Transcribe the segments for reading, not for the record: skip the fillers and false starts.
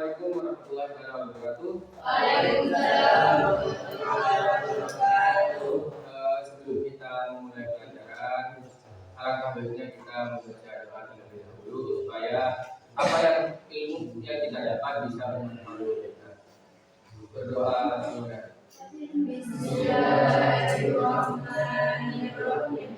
Assalamualaikum warahmatullahi wabarakatuh. Waalaikumsalam warahmatullahi wabarakatuh. Sebelum kita memulai pelajaran, alangkah baiknya kita membaca doa terlebih dahulu supaya apa yang ilmu yang kita dapat bisa bermanfaat kita. Berdoa semoga. Bismillahirrahmanirrahim.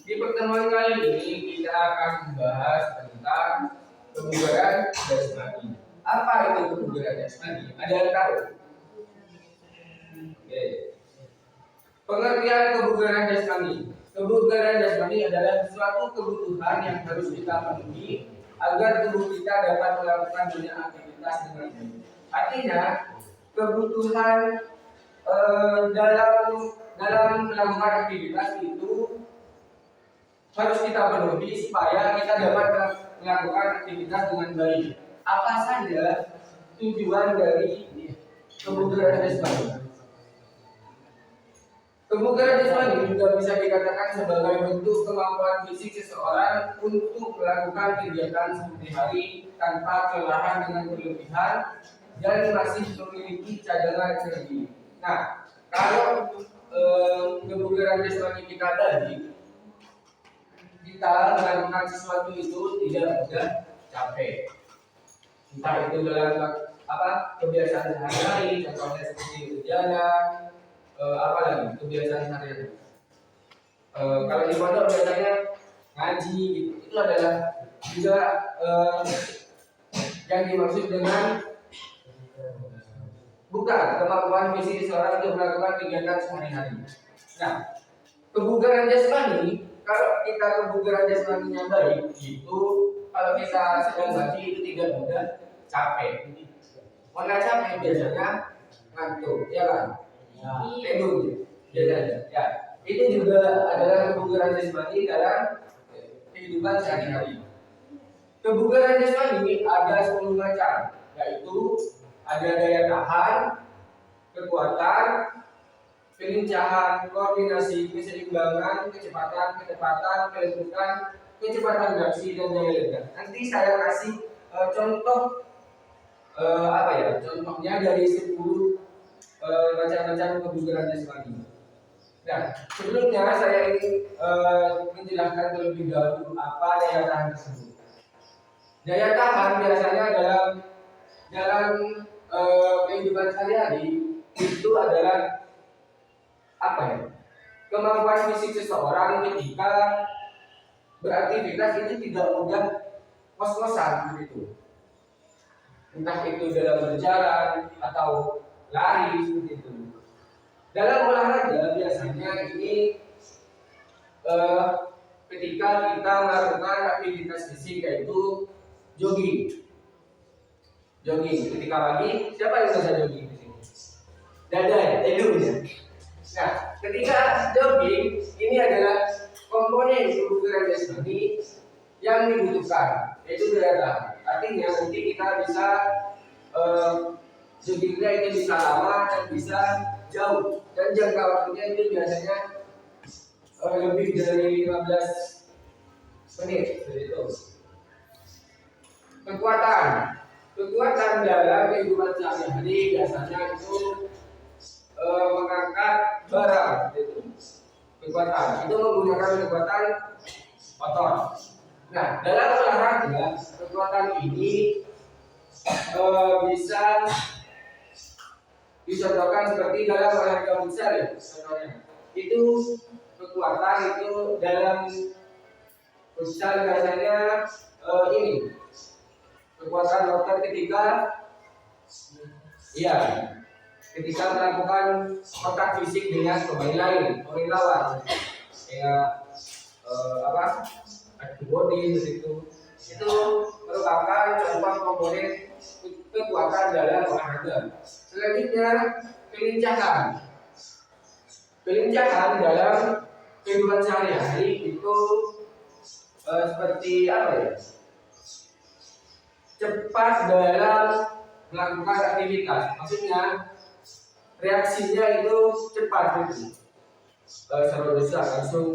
Di pertemuan kali ini kita akan membahas tentang kebugaran jasmani. Apa itu kebugaran jasmani? Ada yang tahu? Oke. Pengertian kebugaran jasmani. Kebugaran jasmani adalah suatu kebutuhan yang harus kita penuhi agar tubuh kita dapat melakukan banyak aktivitas dengan baik. Artinya, kebutuhan dalam melakukan aktivitas itu harus kita penuhi supaya kita dapat melakukan aktivitas dengan baik. Apa saja tujuan dari kebugaran jasmani? Kebugaran jasmani juga bisa dikatakan sebagai bentuk kemampuan fisik seseorang untuk melakukan kegiatan sehari-hari tanpa kelelahan dengan berlebihan dan masih memiliki cadangan energi. Nah, kalau kebugaran jasmani kita tadi, kita melakukan sesuatu itu tidak mudah capek. Entah itu dalam kebiasaan sehari-hari, contohnya seperti berjalan, apa lagi kebiasaan sehari-hari. Kalau di pondok biasanya ngaji gitu. Itu adalah juga yang dimaksud dengan bukan kemampuan fisik seseorang untuk melakukan kegiatan sehari-hari. Nah, kebugaran jasmani, kalau kita kebugaran jasmaninya baik, itu kalau kita sedang ngaji itu tidak mudah capek. Mana capek biasanya ngantuk, ya kan? Tidur, ya. Itu juga adalah kebugaran jasmani dalam kehidupan sehari-hari. Kebugaran jasmani ada 10 macam, yaitu ada daya tahan, kekuatan, kelincahan, koordinasi, keseimbangan, kecepatan, ketepatan, kelenturan, kecepatan reaksi dan daya ledar. Nanti saya kasih contoh contohnya dari 10 macam-macam kebugaran jasmani. Nah, sebelumnya saya ingin menjelaskan terlebih dahulu apa daya tahan tersebut. Daya tahan biasanya dalam kehidupan sehari-hari itu adalah kemampuan fisik seseorang ketika beraktivitas itu tidak mudah ngos-ngosan begitu. Entah itu dalam berjalan atau lari seperti itu. Dalam olahraga biasanya ini ketika kita melakukan aktivitas fisik yaitu jogging. Ketika pagi, siapa yang bisa jogging di sini? Dada, ya. Nah, ketika jogging ini adalah komponen kebugaran jasmani yang dibutuhkan, yaitu daya tahan. Artinya nanti kita bisa joggingnya itu bisa lama dan bisa jauh, dan jangka waktunya itu biasanya lebih dari 15 menit seperti itu. Kekuatan dalam kehidupan sehari-hari biasanya itu mengangkat barang seperti itu. Kekuatan itu menggunakan kekuatan otot. Nah, dalam olahraga kekuatan ini bisa dicontohkan seperti dalam olahraga besar ya, contohnya. Itu kekuatan itu dalam besar biasanya ini kekuatan otot ketika melakukan kontak fisik dengan pemain lawan. kayak apa antibody begitu. Itu merupakan contoh komponen kekuatan dalam olahraga. Selanjutnya kelincahan. Kelincahan dalam kehidupan sehari-hari itu seperti apa ya? Cepat dalam melakukan aktivitas. Maksudnya reaksinya itu cepat gitu. Sama besar langsung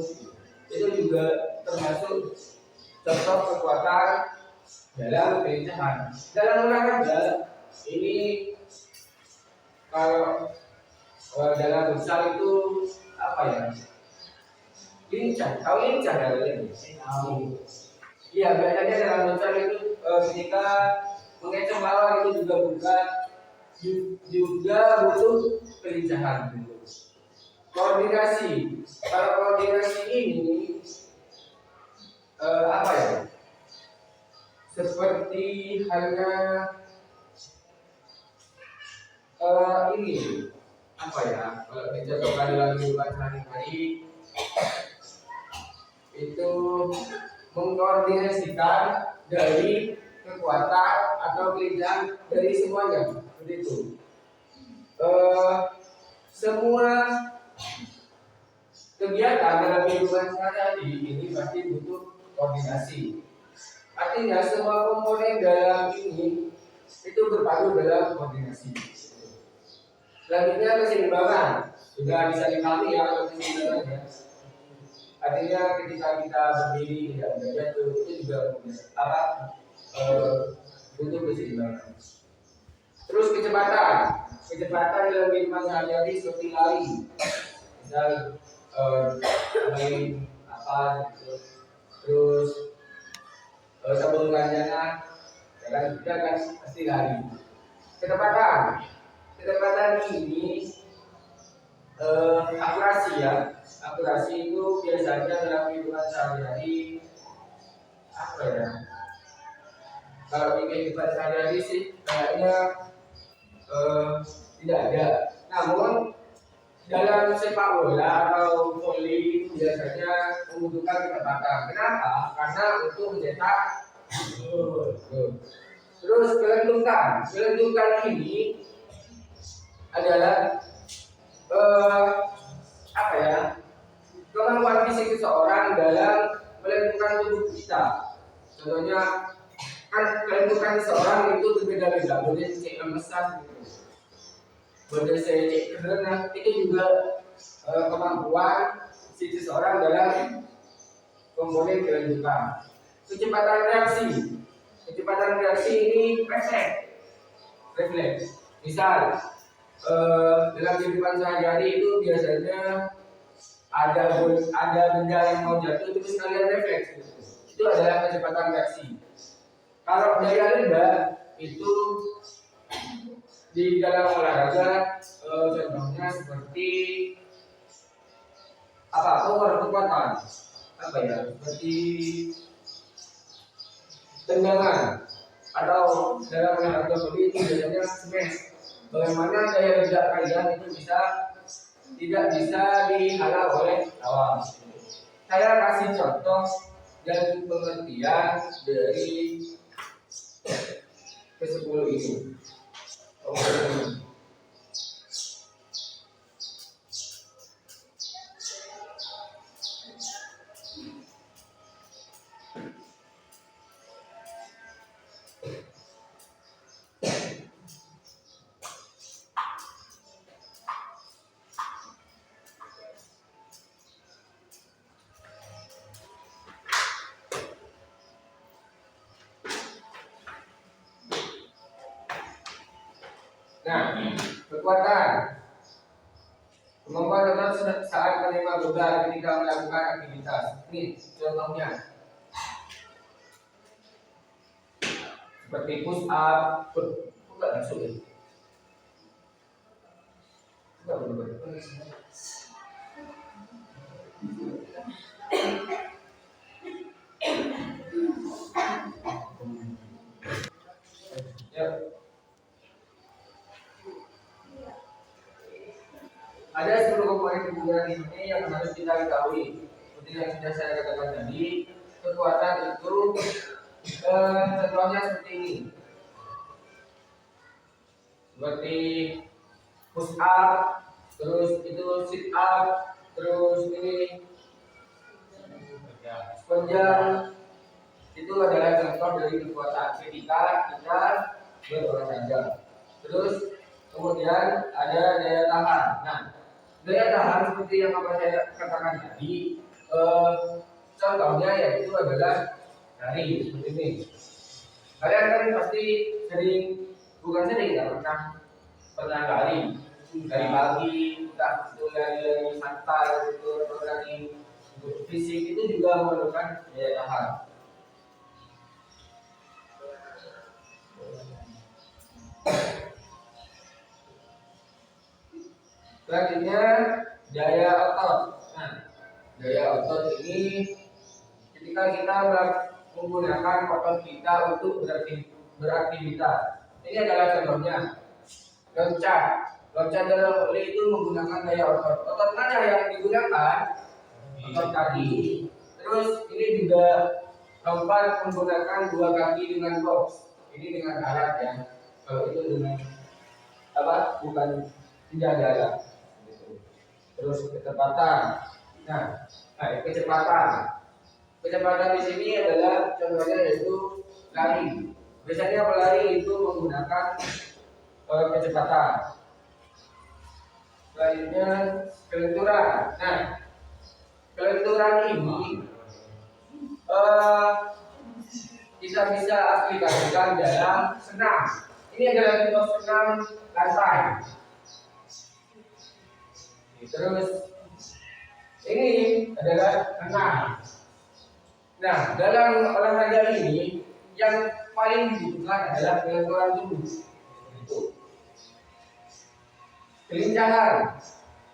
itu juga termasuk contoh kekuatan dalam kelincahan. Dalam olahraga ini kalau dalam futsal itu apa ya? Lincah, tahu lincah ya ini? Tahu. Iya, biasanya dalam futsal itu ketika mengecoh lawan itu juga butuh kelincahan gitu. Koordinasi. Kalau koordinasi ini apa ya? Seperti hanya ini apa ya? Kalau dicontohkan dalam kehidupan sehari-hari itu mengkoordinasikan dari kekuatan atau kelincahan dari semuanya begitu. Semua kegiatan dalam kehidupan sehari-hari ini pasti butuh koordinasi. Artinya semua komponen dalam ini itu berpadu dalam koordinasi. Selanjutnya keseimbangan sudah bisa dipahami ya kalau keseimbangan ya. Artinya ketika kita berdiri tidak mudah jatuh itu juga apa butuh keseimbangan. Terus kecepatan dalam kehidupan sehari-hari seperti lari, misal main apa gitu. Terus sebelum ganjana jalan kita kan pasti lari. Kecepatan ini akurasi ya. Akurasi itu biasanya dalam kehidupan sehari-hari apa ya? Kalau di kehidupan sehari-hari sih kayaknya tidak ada. Namun dalam sepak bola atau voli biasanya membutuhkan kecepatan. Kenapa? Karena untuk mencetak gol. Terus kelentukan ini adalah apa ya? Kemampuan fisik seseorang dalam melenturkan tubuh kita. Contohnya kan kelentukan seseorang itu berbeda-beda. Boleh cek lemesan gitu. Boleh saya cek karena itu juga kemampuan fisik seseorang dalam komponen kelentukan. Kecepatan reaksi ini refleks. Misal dalam kehidupan sehari-hari itu biasanya ada benda yang mau jatuh terus kalian refleks gitu. Itu adalah kecepatan reaksi. Kalau daya rendah itu di dalam olahraga contohnya seperti kekuatan apa ya, seperti tendangan atau dalam olahraga voli itu biasanya smash. Bagaimana daya rendah kalian itu tidak bisa dihalau oleh lawan. Saya kasih contoh dan pengertian dari ke-10 ini. Nah, kekuatan kemampuan otot saat menerima beban ketika melakukan aktivitas. Ini contohnya seperti push up, enggak masuk ya? Enggak benar. Ya. Ada 10 komponen tubuh di sini yang harus kita ketahui. seperti yang sudah saya katakan tadi, kekuatan itu contohnya seperti ini, seperti push up, terus itu sit up, terus ini panjang. Itu adalah contoh dari kekuatan ketika kita berolahraga. Terus kemudian ada daya tahan. Nah, daya tahan seperti yang apa saya katakan tadi, contohnya yaitu adalah lari seperti ini. Kalian kan pasti sering, bukan sering, ya, pernah lari dari pagi, entah itu lari santai itu atau lari fisik, itu juga memerlukan daya tahan. Selanjutnya daya otot. Nah, daya otot ini ketika kita menggunakan otot kita untuk beraktivitas. Ini adalah contohnya loncat. Loncat dalam volley itu menggunakan daya otot. Otot mana yang digunakan? Otot kaki. Terus ini juga lompat menggunakan dua kaki dengan box. Ini dengan alat ya. Kalau itu dengan apa? Bukan, tidak ada alat. Terus kecepatan. Nah, kecepatan. Kecepatan di sini adalah contohnya yaitu lari. Biasanya pelari itu menggunakan kecepatan. Selanjutnya kelenturan. Nah, kelenturan ini kita bisa aplikasikan dalam senam. Ini adalah contoh senam lantai. Terus ini adalah renang. Nah, dalam olahraga ini yang paling dibutuhkan adalah kelenturan tubuh. Kelincahan.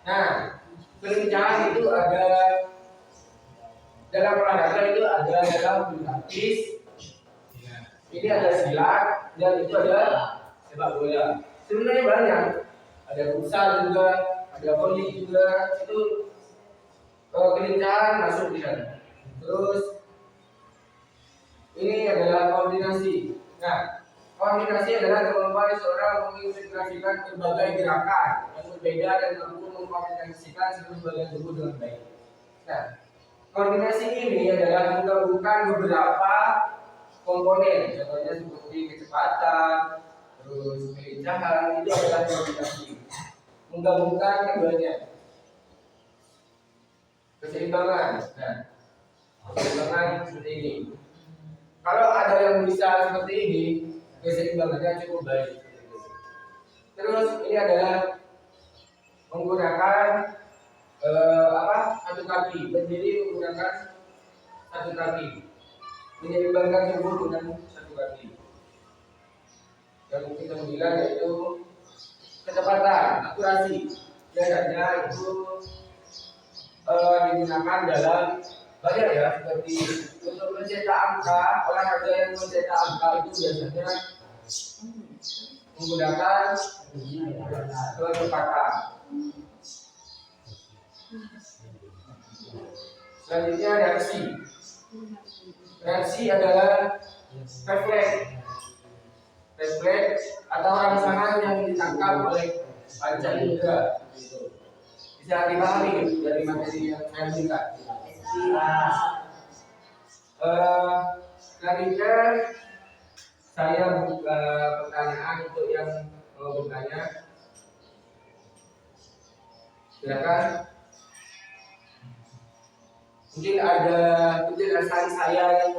Nah, kelincahan itu ada dalam olahraga, itu ada dalam bulu tangkis. Ini ada silat dan itu ada sepak bola. Sebenarnya banyak. Ada futsal juga, ada volley juga. Itu kelincahan masuk di sana. Terus ini adalah koordinasi. Nah, koordinasi adalah kemampuan seorang mengintegrasikan berbagai gerakan yang berbeda dan mampu mengkoordinasikan seluruh bagian tubuh dengan baik. Nah, koordinasi ini adalah menggabungkan beberapa komponen, contohnya seperti kecepatan, terus kelincahan, itu adalah koordinasi. Menggabungkan keduanya. Keseimbangan. Nah, keseimbangan seperti ini. Kalau ada yang bisa seperti ini, keseimbangannya cukup baik. Terus ini adalah menggunakan satu kaki, berdiri menggunakan satu kaki, menyeimbangkan tubuh dengan satu kaki. Yang kita bilang yaitu kecepatan, akurasi. Biasanya itu digunakan dalam banyak ya, seperti untuk mencetak angka. Olahraga yang mencetak angka itu biasanya menggunakan kecepatan. Selanjutnya reaksi. Reaksi adalah refleks. Refleks atau rangsangan yang ditangkap oleh panca indera. Bisa dipahami dari materi yang saya berikan. Selanjutnya saya buka pertanyaan untuk yang mau bertanya. Silakan. Mungkin ada penjelasan saya yang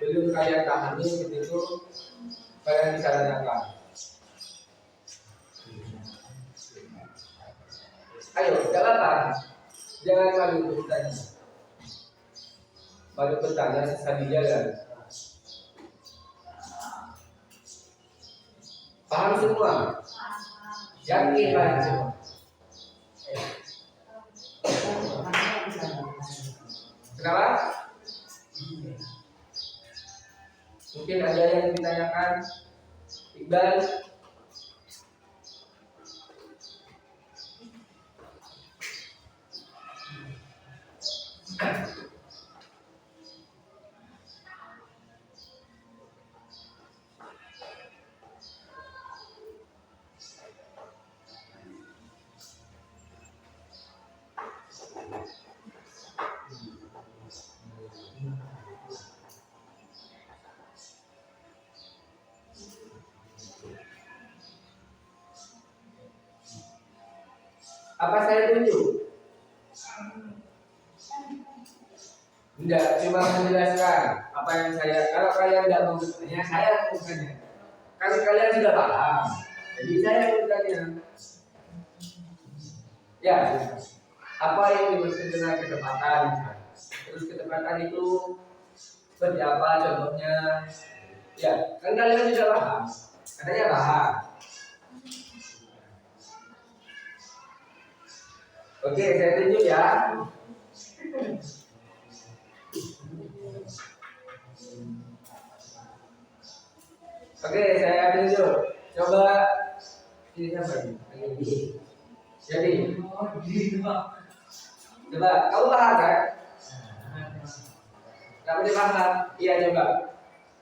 belum kalian pahami, begitu kalian bisa tanyakan. Ayo, tidak apa-apa. Jangan malu untuk bertanya. Malu bertanya sesat di jalan. Paham semua? Yakin paham semua? Kenapa? Mungkin ada yang ditanyakan. Iqbal. Apa saya tunjuk? Enggak, cuma menjelaskan apa yang saya. Kalau kalian tidak mau bertanya, saya yang bertanya. Kalau kalian sudah paham, jadi saya yang bertanya. Ya, apa yang dimaksud dengan ketepatan? Terus ketepatan itu seperti apa contohnya? Ya, kan kalian sudah paham. Katanya paham. Oke, saya tunjuk ya. Oke, saya tunjuk. Coba ini siapa ini? Jadi, coba kamu paham kan? Kamu paham? Iya coba.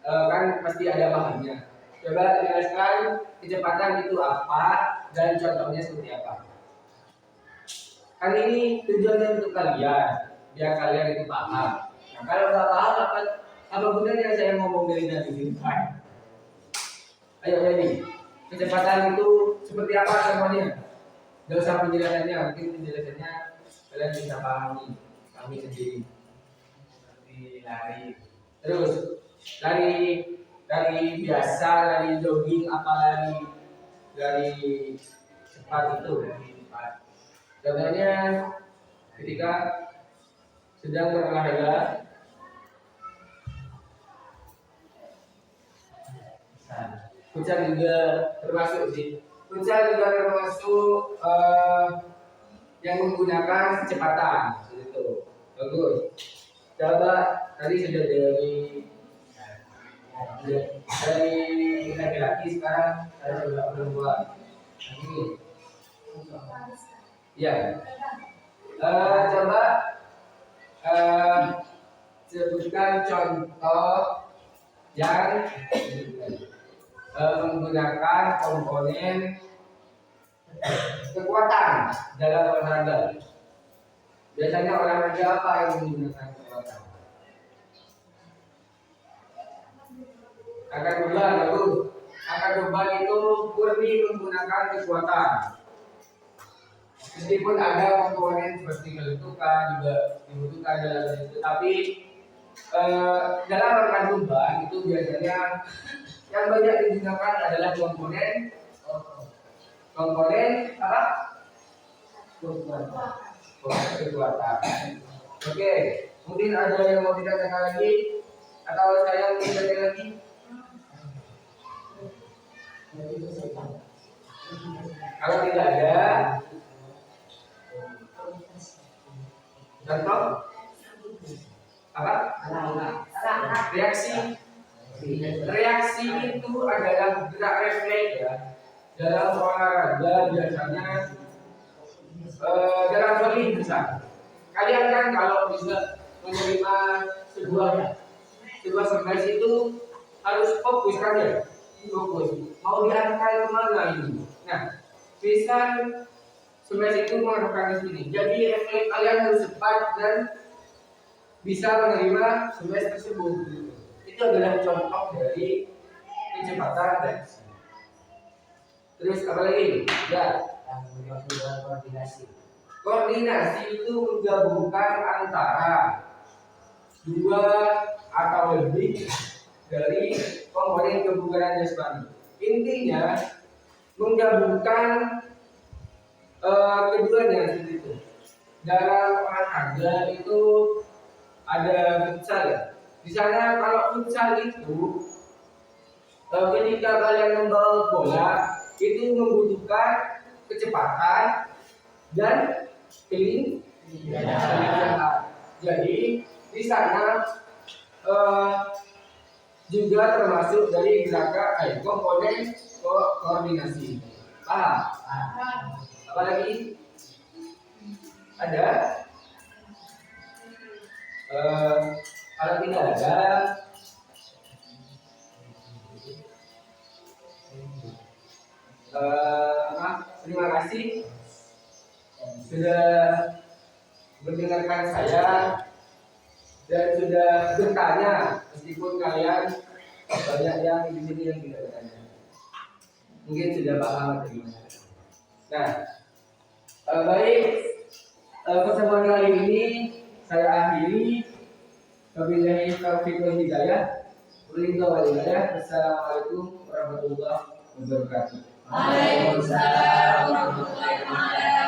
Kan pasti ada pahamnya. Coba jelaskan kecepatan itu apa dan contohnya seperti apa. Kan ini tujuannya untuk kalian, biar kalian itu paham. Nah, kalau nggak paham apa gunanya saya ngomong dari tadi? Ayo jadi kecepatan itu seperti apa contohnya? Gak usah penjelasannya, mungkin penjelasannya kalian bisa pahami kami sendiri. Seperti lari. Terus lari biasa, lari jogging, apa lari cepat itu? Contohnya ketika sedang berolahraga, futsal juga termasuk sih. Futsal juga termasuk yang menggunakan kecepatan, gitu. Bagus. Coba tadi sudah dari laki-laki, sekarang saya coba perempuan. Ini. Ya. Coba sebutkan contoh yang menggunakan komponen kekuatan dalam olahraga. Biasanya olahraga apa yang menggunakan kekuatan? Angkat beban, bagus. Angkat beban itu murni menggunakan kekuatan. Meskipun ada komponen seperti kelentukan juga dibutuhkan dalam itu, tapi dalam angkat beban itu biasanya yang banyak digunakan adalah komponen apa? Kekuatan. Oke, mungkin ada yang mau ditanyakan lagi atau saya mau tanya lagi? Kalau tidak ada, contoh apa? Reaksi itu adalah gerak refleks ya. Dalam olahraga biasanya dalam volley besar. Kalian kan kalau bisa menerima sebuah service itu harus fokus kan ya? Fokus. Mau diarahkan kemana ini? Nah, bisa service itu mengarahkan ke sini. Jadi refleks kalian harus cepat dan bisa menerima service tersebut. Itu adalah contoh dari kecepatan reaksi. Terus apa lagi? Ya, koordinasi. Koordinasi itu menggabungkan antara dua atau lebih dari komponen kebugaran jasmani. Intinya menggabungkan keduanya seperti itu. Dalam olahraga itu ada futsal. Di sana kalau futsal itu ketika kalian membawa bola itu membutuhkan kecepatan dan kelincahan. Jadi di sana juga termasuk dari gerakan komponen koordinasi. Paham? Apalagi ada? Kalau tidak ada, terima kasih sudah mendengarkan saya dan sudah bertanya, meskipun kalian banyak yang di sini yang tidak bertanya. Mungkin sudah paham atau gimana. Nah, Baik, pertemuan kali ini saya akhiri. Wabillahi taufiq wal hidayah. Wassalamualaikum warahmatullahi wabarakatuh. Waalaikumsalam warahmatullahi wabarakatuh.